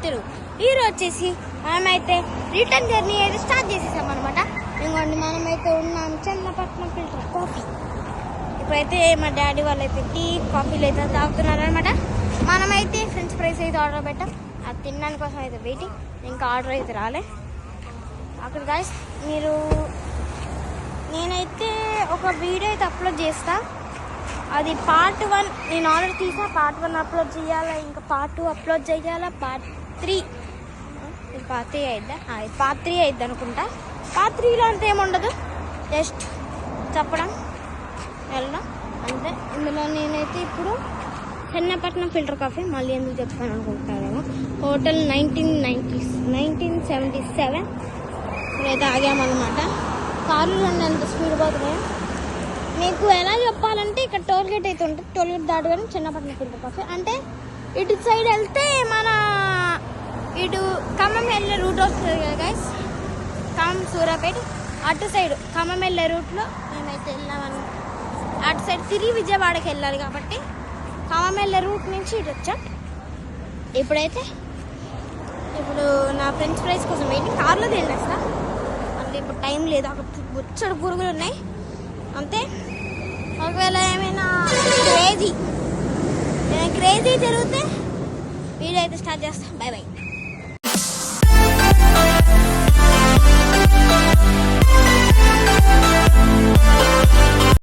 తెలుగు. ఈరోజు వచ్చేసి మనమైతే రిటర్న్ జర్నీ అయితే స్టార్ట్ చేసేసాం అనమాట. ఇంకోండి మనమైతే ఉన్నాం చెన్నపట్నం ఫిల్టర్ కాఫీ. ఇప్పుడైతే మా డాడీ వాళ్ళైతే టీ కాఫీలు అయితే తాగుతున్నారు అనమాట. మనమైతే ఫ్రెంచ్ ఫ్రైస్ అయితే ఆర్డర్ పెట్టాం. అది తినడానికి కోసం అయితే వెయిటింగ్. ఇంకా ఆర్డర్ అయితే రాలే. అక్కడ గాయస్ నేనైతే ఒక వీడియో అయితే అప్లోడ్ చేస్తా. అది పార్ట్ 1 నేను ఆర్డర్ తీసా. పార్ట్ 1 అప్లోడ్ చేయాలా, ఇంకా పార్ట్ 2 అప్లోడ్ చేయాలా, పార్ట్ 3 అయిద్దా, పార్ట్ 3 అయిద్ది అనుకుంటా. పార్ట్ 3లో అంత ఏముండదు, జస్ట్ చెప్పడం వెళ్ళడం అంతే. ఇందులో నేనైతే ఇప్పుడు చెన్నపట్నం ఫిల్టర్ కాఫీ మళ్ళీ ఎందుకు చెప్తాను అనుకుంటారేమో. హోటల్ 1977 ఇప్పుడైతే ఆగామన్నమాట. కార్లు రెండు ఎంత స్పీడ్ పోతున్నాయో మీకు ఎలా చెప్పాలంటే, ఇక్కడ టోల్ గేట్ అయితే ఉంటుంది. టోల్ గేట్ దాటుగానే చెన్నపట్నం ఫిల్టర్ కాఫీ. అంటే ఇటు సైడ్ వెళ్తే మన ఇటు ఖమ్మం వెళ్ళే రూట్ వస్తుంది కదా గైస్, ఖమ్మం సూర్యాపేట. అటు సైడ్ ఖమ్మం వెళ్ళే రూట్లో మేమైతే వెళ్ళామని, అటు సైడ్ తిరిగి విజయవాడకి వెళ్ళాలి కాబట్టి ఖమ్మం వెళ్ళే రూట్ నుంచి ఇటు వచ్చాం. ఇప్పుడు నా ఫ్రెంచ్ ఫ్రైస్ కోసం వెయిటింగ్. కార్లో తినేస్తా అంటే ఇప్పుడు టైం లేదు. అక్కడ బుచ్చడు పురుగులు ఉన్నాయి అంతే. ఒకవేళ ఏమైనా క్రేజీ జరిగితే వీడియో అయితే స్టార్ట్ చేస్తాం. By by.